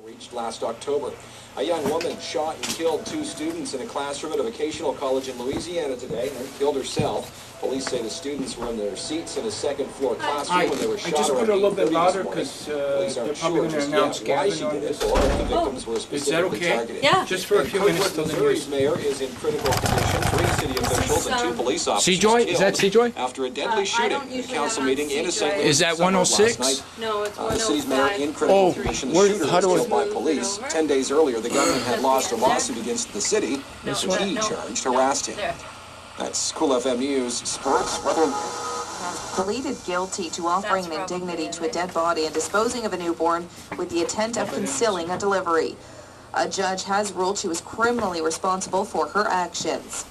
reached last October. A young woman shot and killed 2 students in a classroom at a vocational college in Louisiana today and then killed herself. Police say the students were in their seats in a second-floor classroom when they were shot. I just put it a little bit louder because they're probably going to announce Gavin on this. Is that okay? Yeah. Just for a few minutes till the Missouri's news. mayor is in critical condition. 3 city officials and 2 police officers Seajoy? Is that killed Seajoy? after a deadly shooting at a council meeting in a St. Louis Is that 106? No, it's The city's mayor 105. in critical condition. The shooter how was do I- killed by police. 10 days earlier, the government had lost a lawsuit against the city, This which one? he charged harassed him. There. That's Cool FM News Sports. Pleaded guilty to offering an indignity to a dead body and disposing of a newborn with the intent of concealing a delivery. A judge has ruled she was criminally responsible for her actions.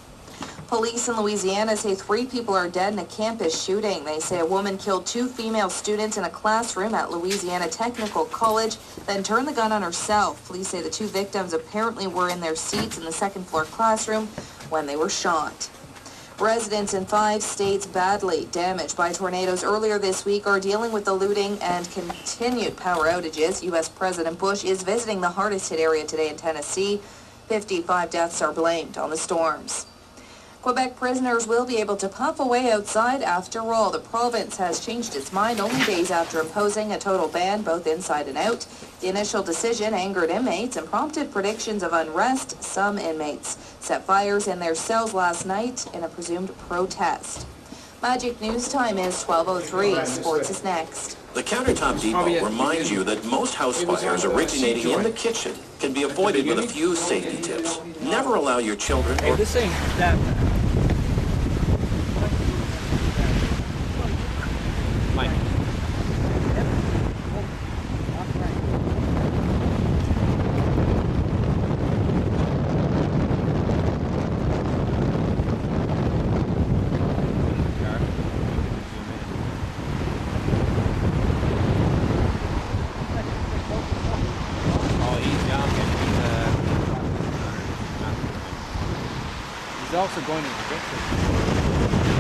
Police in Louisiana say 3 people are dead in a campus shooting. They say a woman killed 2 female students in a classroom at Louisiana Technical College, then turned the gun on herself. Police say the 2 victims apparently were in their seats in the second-floor classroom when they were shot. Residents in 5 states badly damaged by tornadoes earlier this week are dealing with the looting and continued power outages. U.S. President Bush is visiting the hardest-hit area today in Tennessee. 55 deaths are blamed on the storms. Quebec prisoners will be able to puff away outside after all. The province has changed its mind only days after imposing a total ban both inside and out. The initial decision angered inmates and prompted predictions of unrest. Some inmates set fires in their cells last night in a presumed protest. Magic News Time is 12:03. Sports is next. The Countertop Depot reminds you that most house fires originating in the kitchen can be avoided with a few safety tips. Never allow your children Hey, or this ain't that bad. Mike. He's also going to Victor.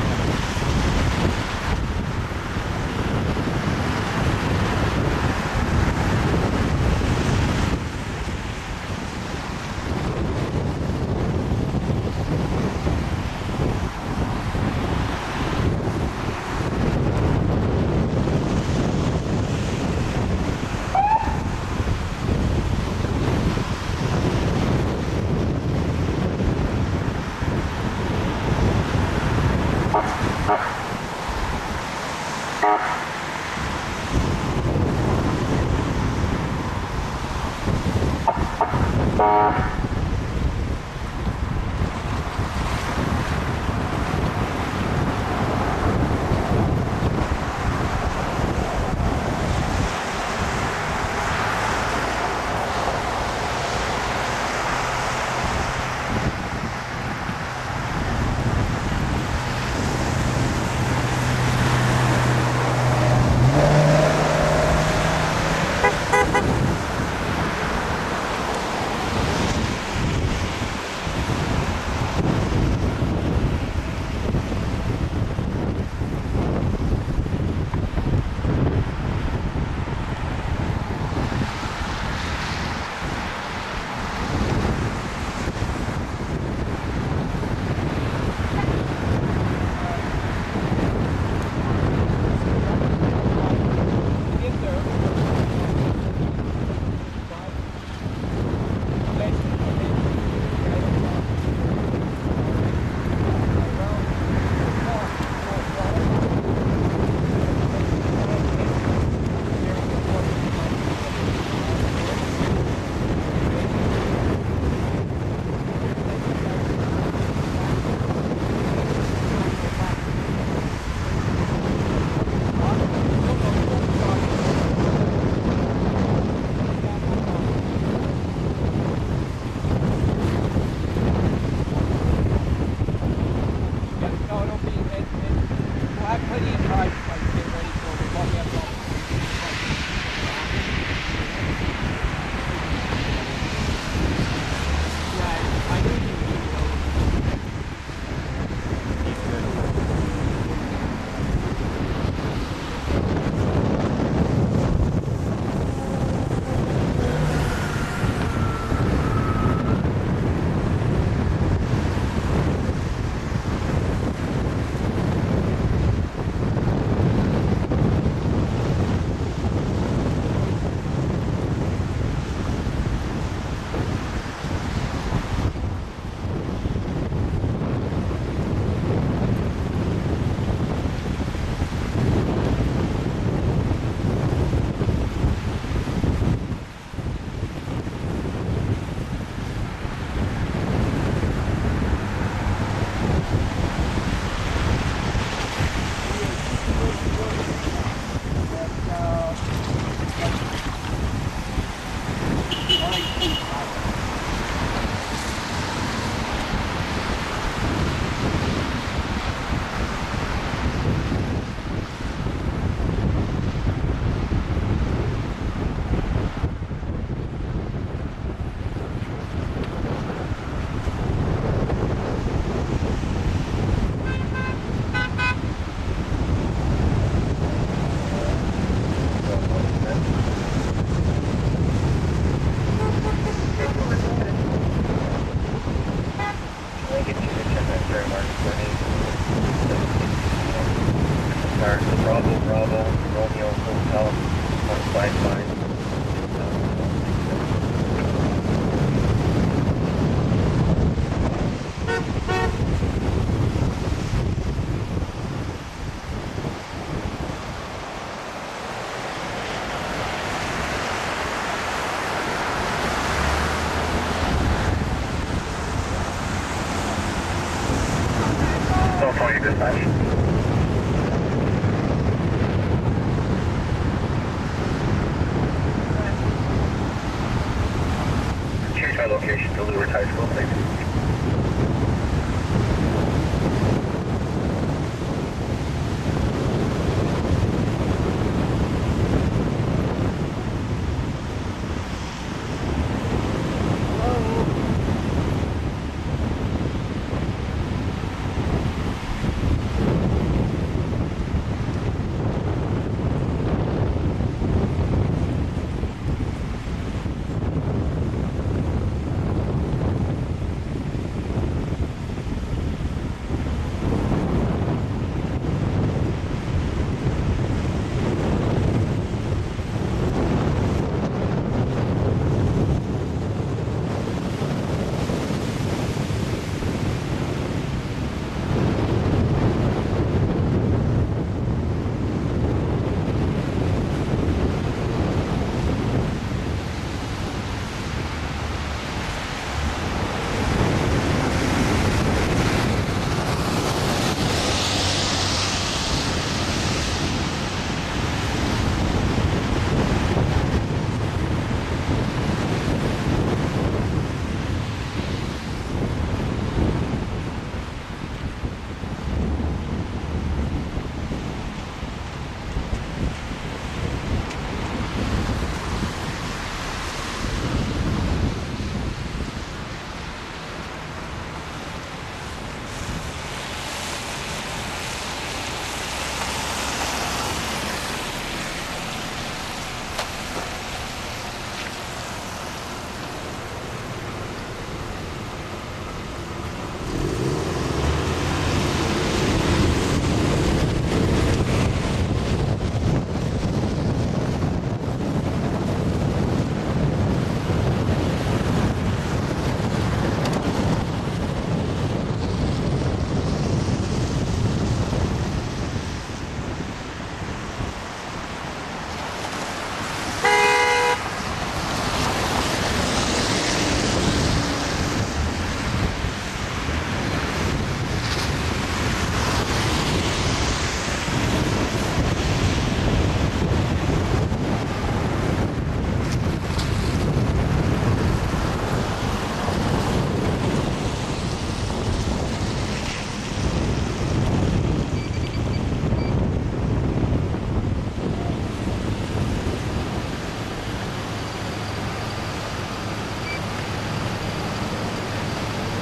Change my location to Lewis High School, please.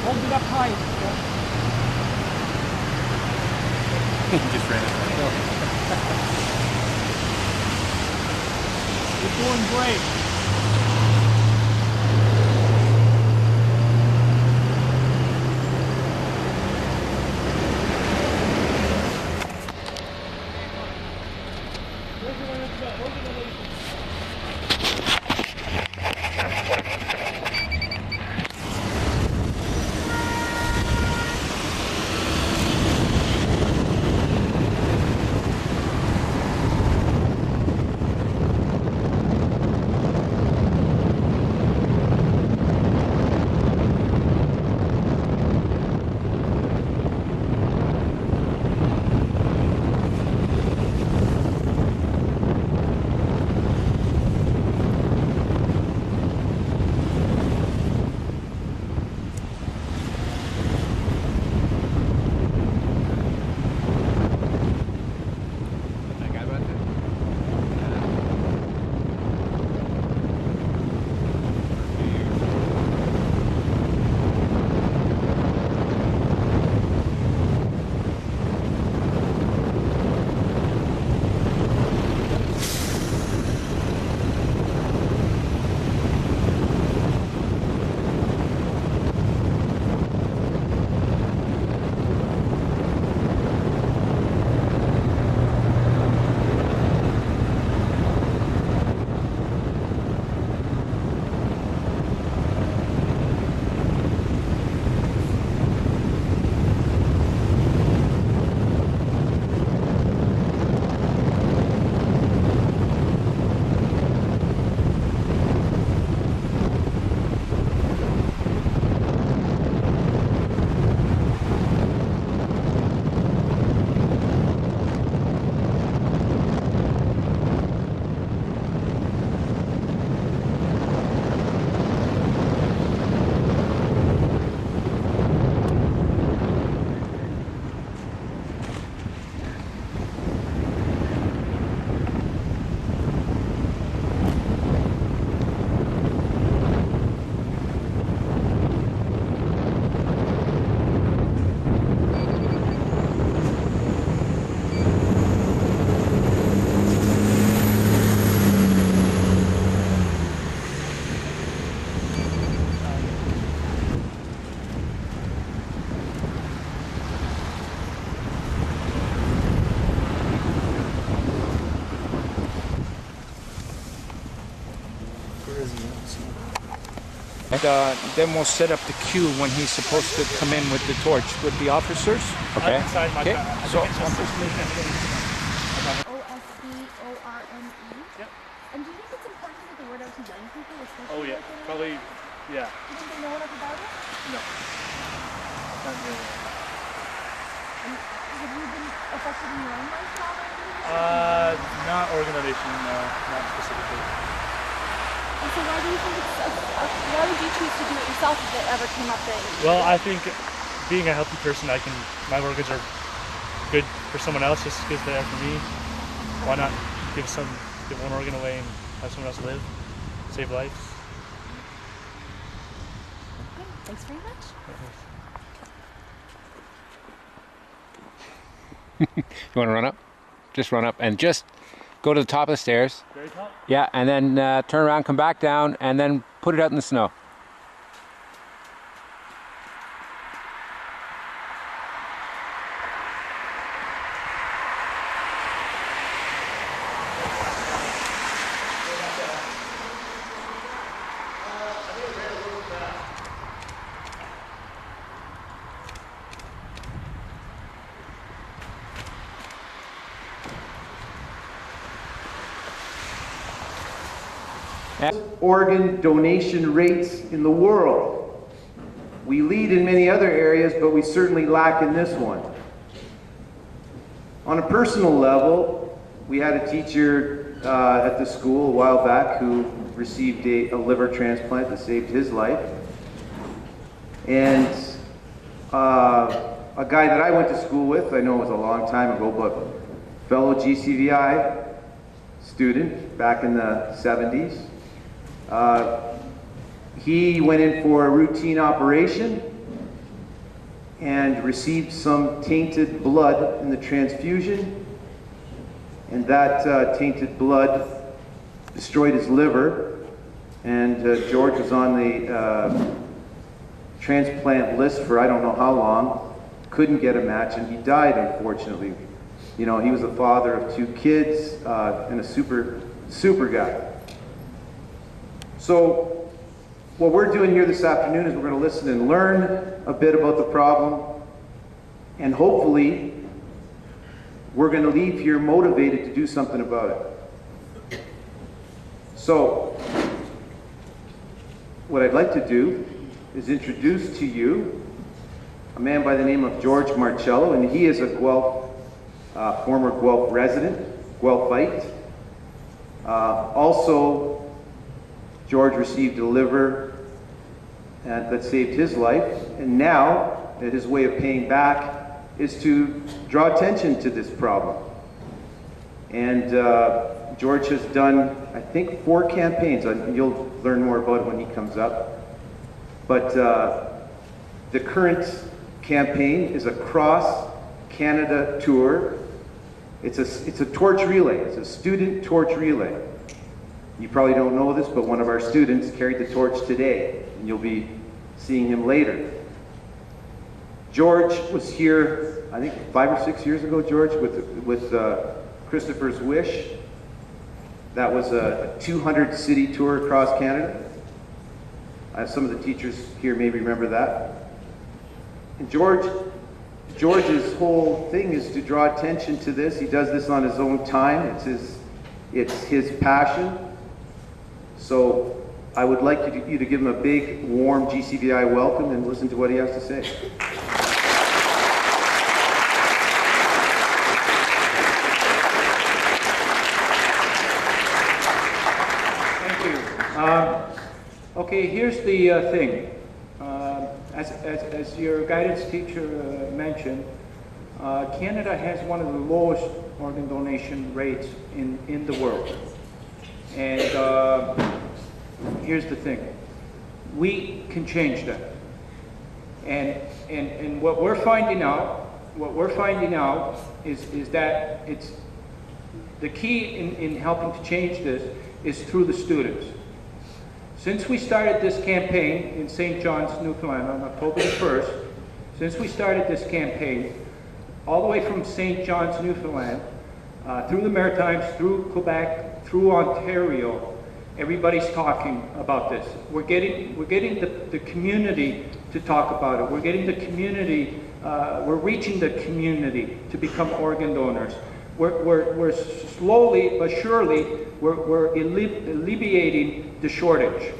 Hold it up high. Just ran it. You're doing great. Then we'll set up the queue when he's supposed to come in with the torch with the officers. Okay. Okay. So OSBORNE. Yep. And do you think it's important to get the word out to young people? Oh yeah, probably, yeah. Do you think they know enough about it? No. Not really. And have you been affected in your own life at all by anything? Not organization, no, not specifically. And so why do you think it's, why would you choose to do it yourself if it ever came up that? Well, I think being a healthy person, my organs are good for someone else just because they are for me. Why not give one organ away and have someone else live, save lives? Okay, thanks very much. You want to run up? Just run up and just go to the top of the stairs. Very top? Yeah, and then turn around, come back down, and then put it out in the snow. Organ donation rates in the world. We lead in many other areas, but we certainly lack in this one. On a personal level, we had a teacher at the school a while back who received a liver transplant that saved his life. And a guy that I went to school with, I know it was a long time ago, but fellow GCVI student back in the 70s. He went in for a routine operation and received some tainted blood in the transfusion, and that tainted blood destroyed his liver, and George was on the transplant list for I don't know how long, couldn't get a match, and he died, unfortunately. You know, he was a father of 2 kids and a super guy. So what we're doing here this afternoon is we're going to listen and learn a bit about the problem, and hopefully we're going to leave here motivated to do something about it. So what I'd like to do is introduce to you a man by the name of George Marcello, and he is a Guelph, former Guelph resident, Guelphite. Also, George received a liver that saved his life, and now his way of paying back is to draw attention to this problem. And George has done, I think, 4 campaigns, and you'll learn more about it when he comes up. But the current campaign is a cross-Canada tour. It's a torch relay, it's a student torch relay. You probably don't know this, but one of our students carried the torch today, and you'll be seeing him later. George was here, I think 5 or 6 years ago, George, with Kristopher's Wish. That was a 200-city tour across Canada. Some of the teachers here may remember that. And George's whole thing is to draw attention to this. He does this on his own time. It's his passion. So I would like you to give him a big, warm GCVI welcome and listen to what he has to say. thank you. Okay, here's the thing. As your guidance teacher mentioned, Canada has one of the lowest organ donation rates in the world. And here's the thing. We can change that. And what we're finding out is that it's the key in helping to change this is through the students. Since we started this campaign in St. John's, Newfoundland on October the 1st, since we started this campaign, all the way from St. John's, Newfoundland, through the Maritimes, through Quebec, through Ontario, Everybody's talking about this. We're getting the community to talk about it. We're getting the community, we're reaching the community to become organ donors. We're slowly but surely, we're alleviating the shortage.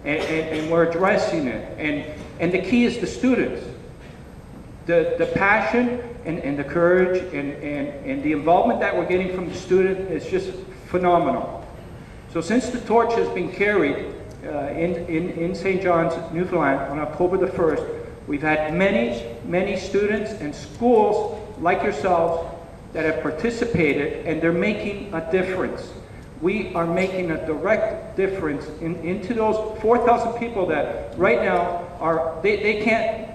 And we're addressing it. And the key is the students. The passion and the courage and the involvement that we're getting from the student is just phenomenal. So since the torch has been carried in St. John's, Newfoundland on October the 1st, we've had many students and schools like yourselves that have participated, and they're making a difference. We are making a direct difference into those 4,000 people that right now they can't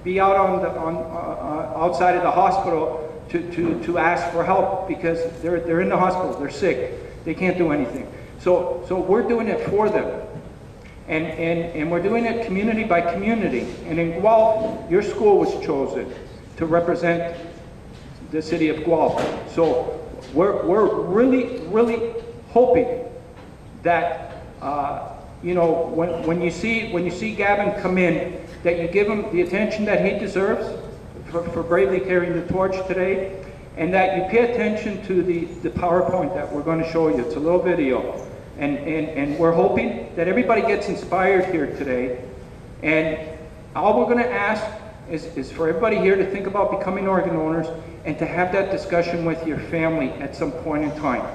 be out outside of the hospital to ask for help because they're in the hospital, they're sick, they can't do anything. So we're doing it for them. And we're doing it community by community. And in Guelph, your school was chosen to represent the city of Guelph. So we're really hoping that when you see Gavin come in, that you give him the attention that he deserves for bravely carrying the torch today, and that you pay attention to the PowerPoint that we're going to show you. It's a little video. And we're hoping that everybody gets inspired here today. And all we're going to ask is for everybody here to think about becoming organ owners and to have that discussion with your family at some point in time.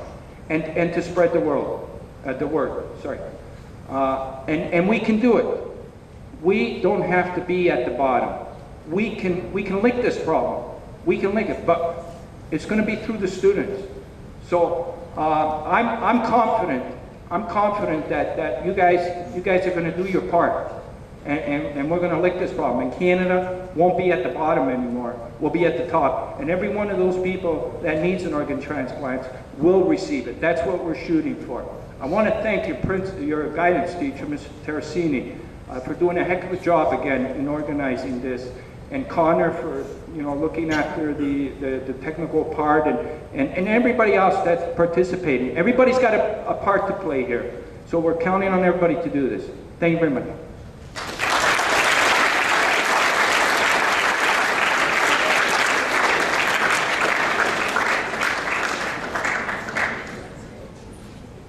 And to spread the word. Sorry. And we can do it. We don't have to be at the bottom. We can lick this problem. We can lick it, but it's going to be through the students. So I'm confident. I'm confident that you guys are going to do your part, and we're going to lick this problem. And Canada won't be at the bottom anymore. We'll be at the top. And every one of those people that needs an organ transplant will receive it. That's what we're shooting for. I want to thank your guidance teacher, Ms. Terracini, for doing a heck of a job again in organizing this, and Connor for looking after the technical part, and everybody else that's participating. Everybody's got a part to play here. So we're counting on everybody to do this. Thank you very much.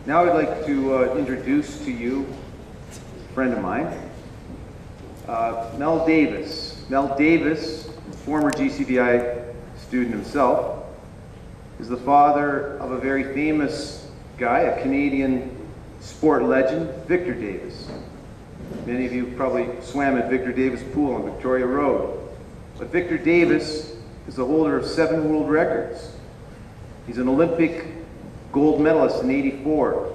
Now I'd like to introduce to you a friend of mine, Mel Davis. Mel Davis, former GCVI student himself, is the father of a very famous guy, a Canadian sport legend, Victor Davis. Many of you probably swam at Victor Davis Pool on Victoria Road. But Victor Davis is the holder of 7 world records. He's an Olympic gold medalist in '84.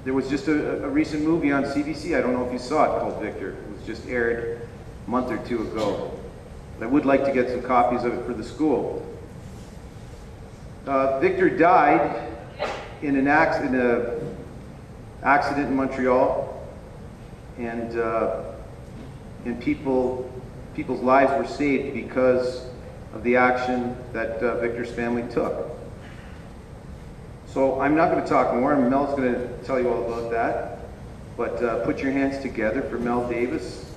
There was just a recent movie on CBC, I don't know if you saw it, called Victor. It was just aired a month or 2 ago. I would like to get some copies of it for the school. Victor died in an accident in Montreal, and people's lives were saved because of the action that Victor's family took. So I'm not going to talk more, and Mel's going to tell you all about that. But put your hands together for Mel Davis,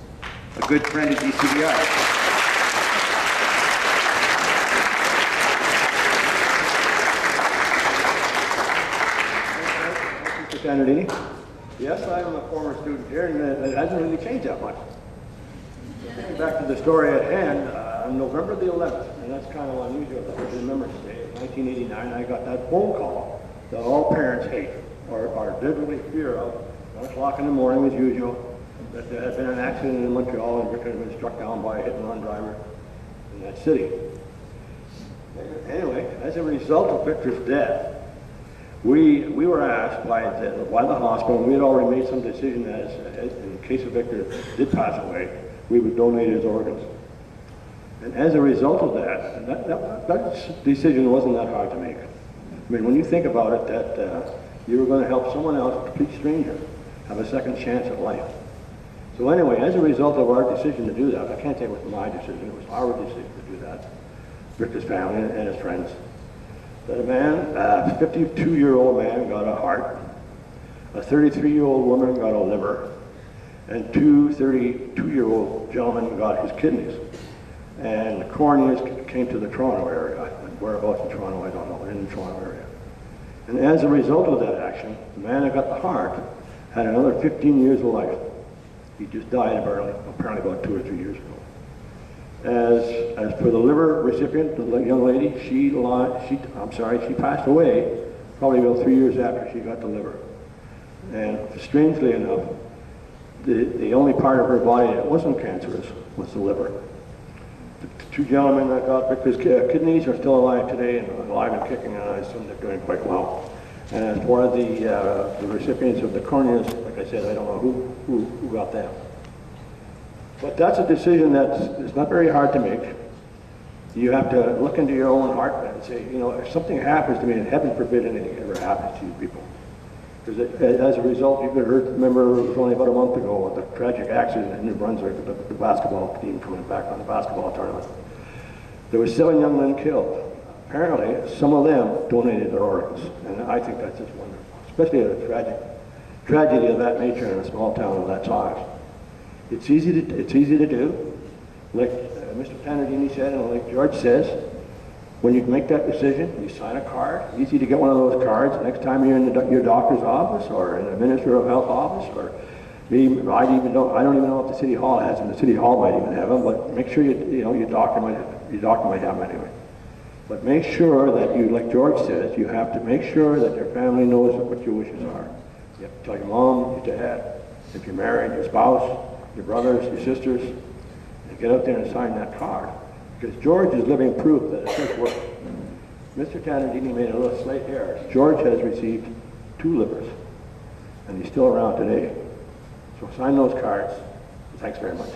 a good friend of GCVI. Kennedy. Yes, I'm a former student here, and it hasn't really changed that much. Getting back to the story at hand, on November the 11th, and that's kind of unusual that I remember today, 1989, I got that phone call that all parents hate, or are vividly fear of. 1 o'clock in the morning, as usual, that there had been an accident in Montreal, and Victor had been struck down by a hit-and-run driver in that city. Anyway, as a result of Victor's death, we were asked by the hospital, and we had already made some decision as in case of Victor did pass away, we would donate his organs. And as a result of that decision wasn't that hard to make. I mean, when you think about it, that you were going to help someone else, a complete stranger, have a second chance at life. So anyway, as a result of our decision to do that, I can't say it was my decision, it was our decision to do that, Victor's family and his friends, that a man, a 52-year-old man got a heart, a 33-year-old woman got a liver, and two 32-year-old gentlemen got his kidneys. And the coroners came to the Toronto area. Whereabouts in Toronto, I don't know, in the Toronto area. And as a result of that action, the man that got the heart had another 15 years of life. He just died apparently about 2 or 3 years ago. As for the liver recipient, the young lady, she passed away probably about 3 years after she got the liver. And strangely enough, the only part of her body that wasn't cancerous was the liver. The two gentlemen that got Victor's kidneys are still alive today and alive and kicking, and I assume they're doing quite well. And as for the recipients of the corneas, like I said, I don't know who got them. But that's a decision it's not very hard to make. You have to look into your own heart and say, you know, if something happens to me, and heaven forbid anything ever happens to you people. Because as a result, you could have remember it was only about a month ago with the tragic accident in New Brunswick, the basketball team coming back on the basketball tournament. There were 7 young men killed. Apparently, some of them donated their organs, and I think that's just wonderful, especially a tragedy of that nature in a small town of that size. It's easy to do, like Mr. Tanardini said, and like George says. When you make that decision, you sign a card. Easy to get one of those cards next time you're in your doctor's office or in the Minister of Health office, or maybe I don't even know if the City Hall has them. The City Hall might even have them, but make sure your doctor might have them anyway. But make sure that you, like George says, you have to make sure that your family knows what your wishes are. You have to tell your mom, your dad, if you're married, your spouse, your brothers, your sisters, and get out there and sign that card. Because George is living proof that it does work. Mr. Tanardini made a little slight error. George has received 2 livers, and he's still around today. So sign those cards. Thanks very much.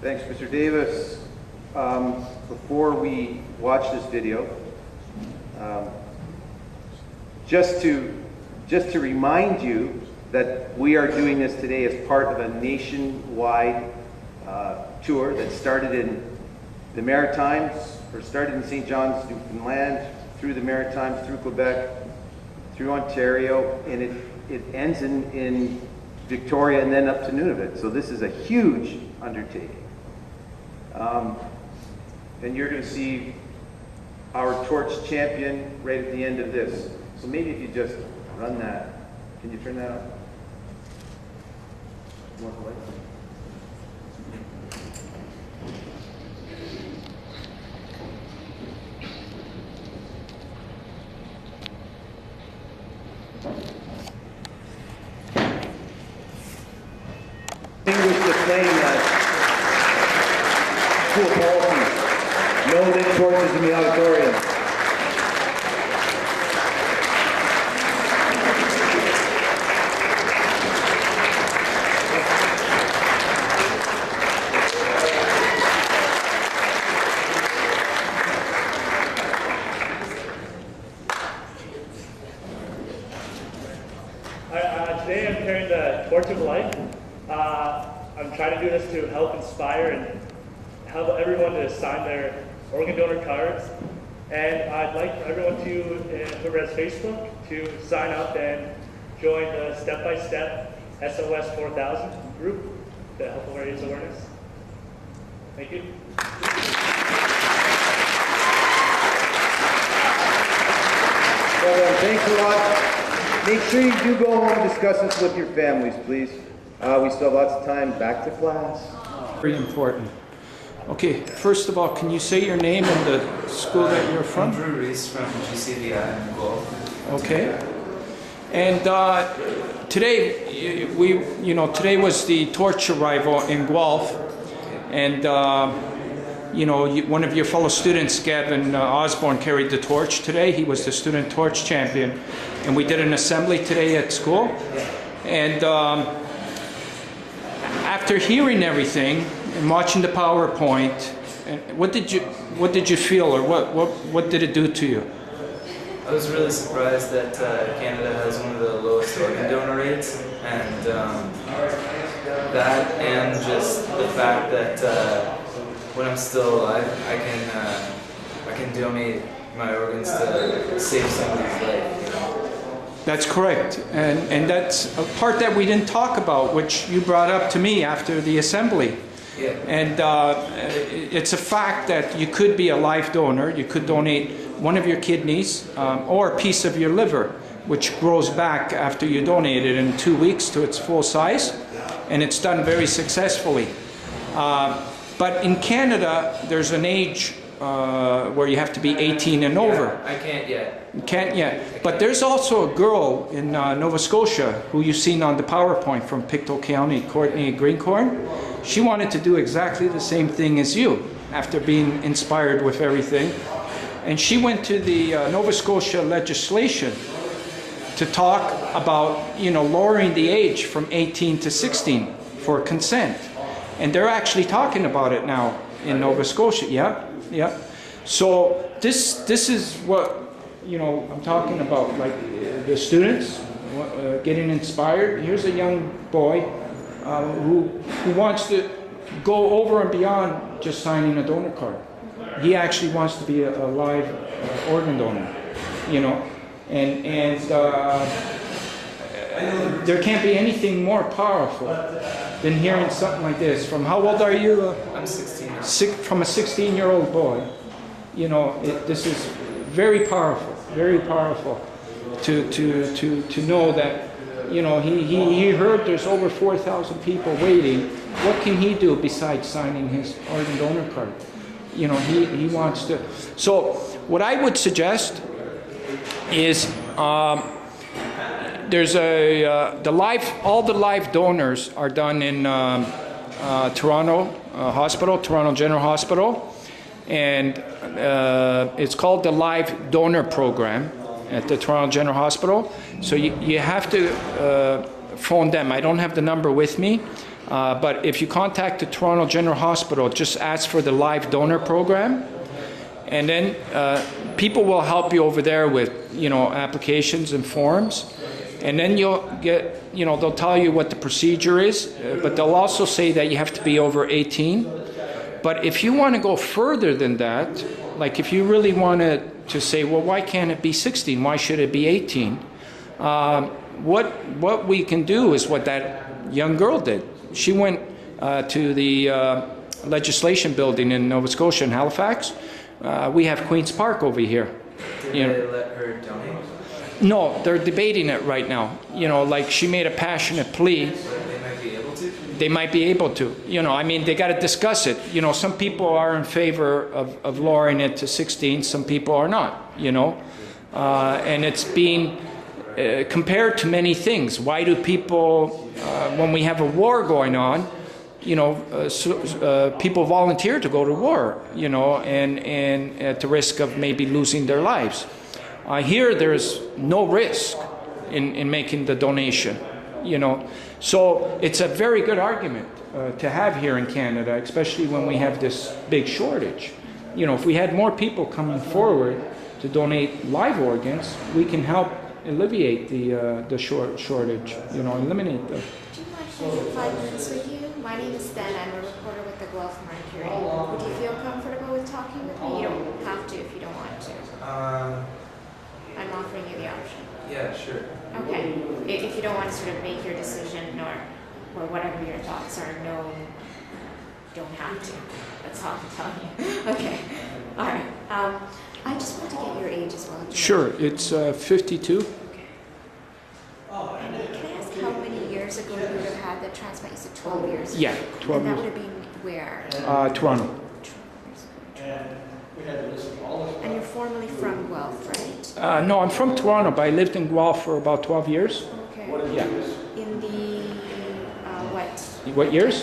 Thanks, Mr. Davis. Before we watch this video, just to remind you that we are doing this today as part of a nationwide tour that started in the Maritimes, or started in St. John's, Newfoundland, through the Maritimes, through Quebec, through Ontario, and it ends in Victoria and then up to Nunavut. So this is a huge undertaking. And you're going to see our torch champion right at the end of this. So maybe if you just run that. Can you turn that on? You want the light? Distinguish the flame as school policy. No lit torches in the auditorium. Today I'm carrying the Torch of Life. I'm trying to do this to help inspire and help everyone to sign their organ donor cards. And I'd like everyone to, whoever has Facebook, to sign up and join the step-by-step SOS4000 group to help raise awareness. Thank you. Well, thanks a lot. Make sure you do go home and discuss this with your families, please. We still have lots of time. Back to class. Very important. Okay, first of all, can you say your name and the school that you're from? Andrew Reese from GCVI in Guelph. Okay. And today, today was the torch arrival in Guelph, and one of your fellow students, Gavin Osborne, carried the torch today. He was the Student Torch Champion, and we did an assembly today at school. And after hearing everything and watching the PowerPoint And what did you feel, or what did it do to you? I was really surprised that Canada has one of the lowest organ donor rates, and that, and just the fact that when I'm still alive, I can donate my organs to save somebody's life. You know? That's correct, and that's a part that we didn't talk about, which you brought up to me after the assembly. Yeah. And it's a fact that you could be a live donor. You could donate one of your kidneys or a piece of your liver, which grows back after you donate it in 2 weeks to its full size, and it's done very successfully. But in Canada, there's an age where you have to be 18 and over. I can't yet. You can't yet. But there's also a girl in Nova Scotia who you've seen on the PowerPoint from Pictou County, Courtney Greencorn. She wanted to do exactly the same thing as you after being inspired with everything. And she went to the Nova Scotia legislation to talk about, you know, lowering the age from 18 to 16 for consent. And they're actually talking about it now in Nova Scotia. Yeah, yeah. So this is what, you know, I'm talking about, like the students getting inspired. Here's a young boy who wants to go over and beyond just signing a donor card. He actually wants to be a live organ donor, you know, and there can't be anything more powerful than hearing something like this. From how old are you? I'm 16. From a 16-year-old boy, you know, this is very powerful to know that, you know, he heard there's over 4,000 people waiting. What can he do besides signing his organ donor card? You know, he wants to. So what I would suggest is there's all the live donors are done in Toronto Hospital, Toronto General Hospital, and it's called the Live Donor Program at the Toronto General Hospital. So you have to phone them. I don't have the number with me, but if you contact the Toronto General Hospital, just ask for the Live Donor Program, and then people will help you over there with, you know, applications and forms. And then you'll get, you know, they'll tell you what the procedure is, but they'll also say that you have to be over 18. But if you want to go further than that, like if you really wanted to say, well, why can't it be 16? Why should it be 18? What we can do is what that young girl did. She went to the legislation building in Nova Scotia in Halifax. We have Queen's Park over here. Did they let her donate? No, they're debating it right now. You know, like she made a passionate plea. So they might be able to? They might be able to. You know, I mean, they got to discuss it. You know, some people are in favor of lowering it to 16. Some people are not, you know. And it's being compared to many things. Why do people, when we have a war going on, you know, people volunteer to go to war, you know, and at the risk of maybe losing their lives. Here, there's no risk in making the donation, you know. So it's a very good argument to have here in Canada, especially when we have this big shortage. You know, if we had more people coming forward to donate live organs, we can help alleviate the shortage, you know, eliminate the... Do you mind sharing 5 minutes with you? My name is Ben. I'm a reporter with the Guelph Mercury. Would you feel comfortable with talking with me? You don't have to if you don't want to. I'm offering you the option. Yeah, sure. Okay. If you don't want to sort of make your decision or whatever your thoughts are, no, you don't have to. That's all I'm telling you. Okay. All right. I just want to get your age as well. Sure. It's 52. Okay. Can I ask how many years ago you would have had the transplant? You said 12 years ago. Yeah, 12 and that years. would have been where? Toronto. And you're formerly from Guelph, right? No, I'm from Toronto, but I lived in Guelph for about 12 years. Okay. Yeah. In the, what? What years?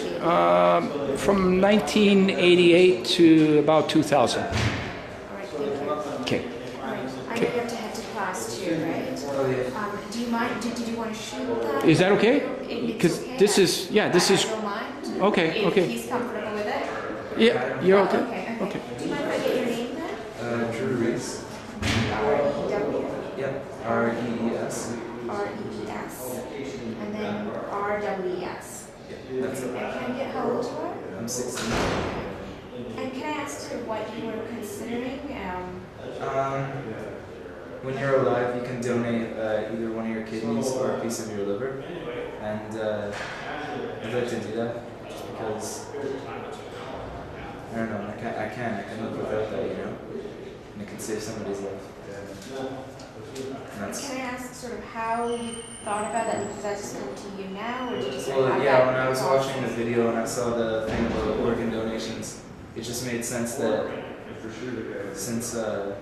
From 1988 to about 2000. All right, thank you. Okay. All right. I know you have to head to class too, right? Oh, yeah. Do you mind, did you want to shoot that? Is that okay? Because this is, yeah, this is... I don't mind. Okay, If okay. he's comfortable with it? Yeah, you're okay. Okay. Okay. Do you mind if I get your name then? Drew Reese. R-E-W? Yep. R-E-E-S. R-E-E-S. And then R-W-E-S. Yeah, that's it. And can I get how old you are? I'm 16. And can I ask you what you were considering? When you're alive, you can donate either one of your kidneys or a piece of your liver, and I'd like to do that just because I don't know. I can live without that, you know, and it can save somebody's life. And that's, can I ask sort of how you thought about that? Did that just come to you now, or did you just well, have yeah. that When I was thought? watching the video and I saw the thing about organ donations, it just made sense that since I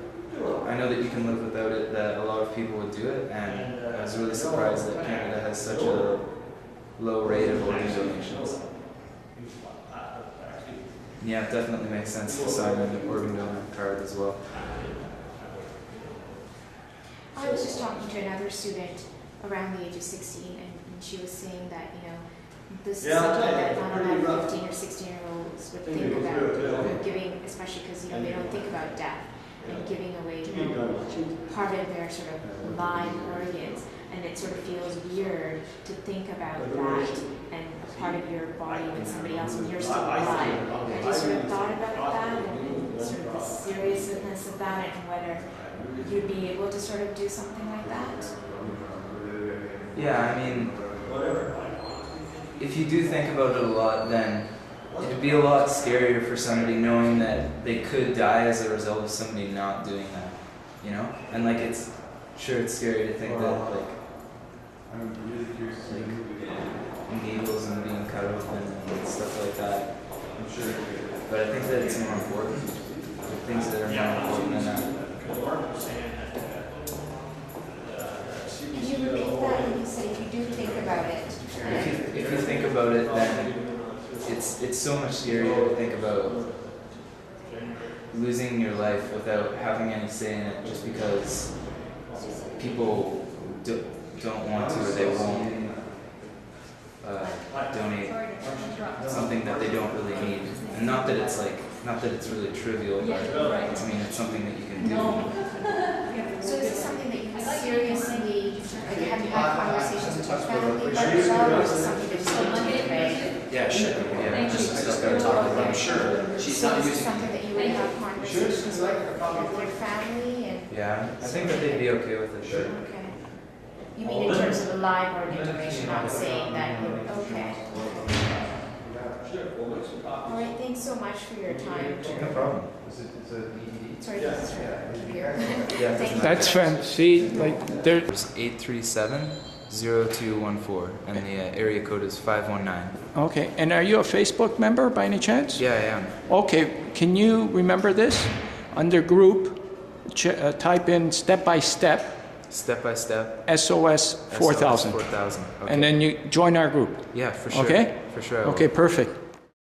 know that you can live without it, that a lot of people would do it, and I was really surprised that Canada has such a low rate of organ donations. Yeah, it definitely makes sense to sign an organ donor card as well. I was just talking to another student around the age of 16, and she was saying that, you know, this is something that not a lot of 15 or 16-year-olds would think about giving, especially because, you know, they don't think about death and giving away, you know, part of their sort of live organs, and it sort of feels weird to think about that and a part of your body when somebody else, when you're still alive. Have you sort of thought about that and sort of the seriousness of that and whether you'd be able to sort of do something like that? Yeah, I mean, if you do think about it a lot, then it'd be a lot scarier for somebody knowing that they could die as a result of somebody not doing that, you know? And like, it's scary to think that like needles and being cut open and stuff like that. But I think that it's more important. Things that are more important than that. Can you repeat that when you said if you do think about it? If you think about it, then it's so much scarier to think about losing your life without having any say in it, just because people don't want to or they won't donate something that they don't really need. And not that it's really trivial, but I mean it's something that you can do. So is this something that you seriously, like, have you had conversations with your family about it, or is it something that just came to you today? Yeah, sure. Yeah, just gotta talk about it. Sure. She's So not is this using something that you would have conversations with your family and? Yeah, I think that they'd be okay with it, sure. Okay. You mean in terms of the live organ donation, not saying that you, okay. All right, thanks so much for your time. No problem. Sorry, this is right here. Yeah, Thank you. That's fancy. Like there's 837-0214, and the area code is 519. okay. And are you a Facebook member by any chance? Yeah, I am. Okay. Can you remember this? Under group, type in step by step. Step by step. SOS 4000. SOS 4000. Okay. And then you join our group. Yeah, for sure. Okay? For sure. I will. Okay, perfect.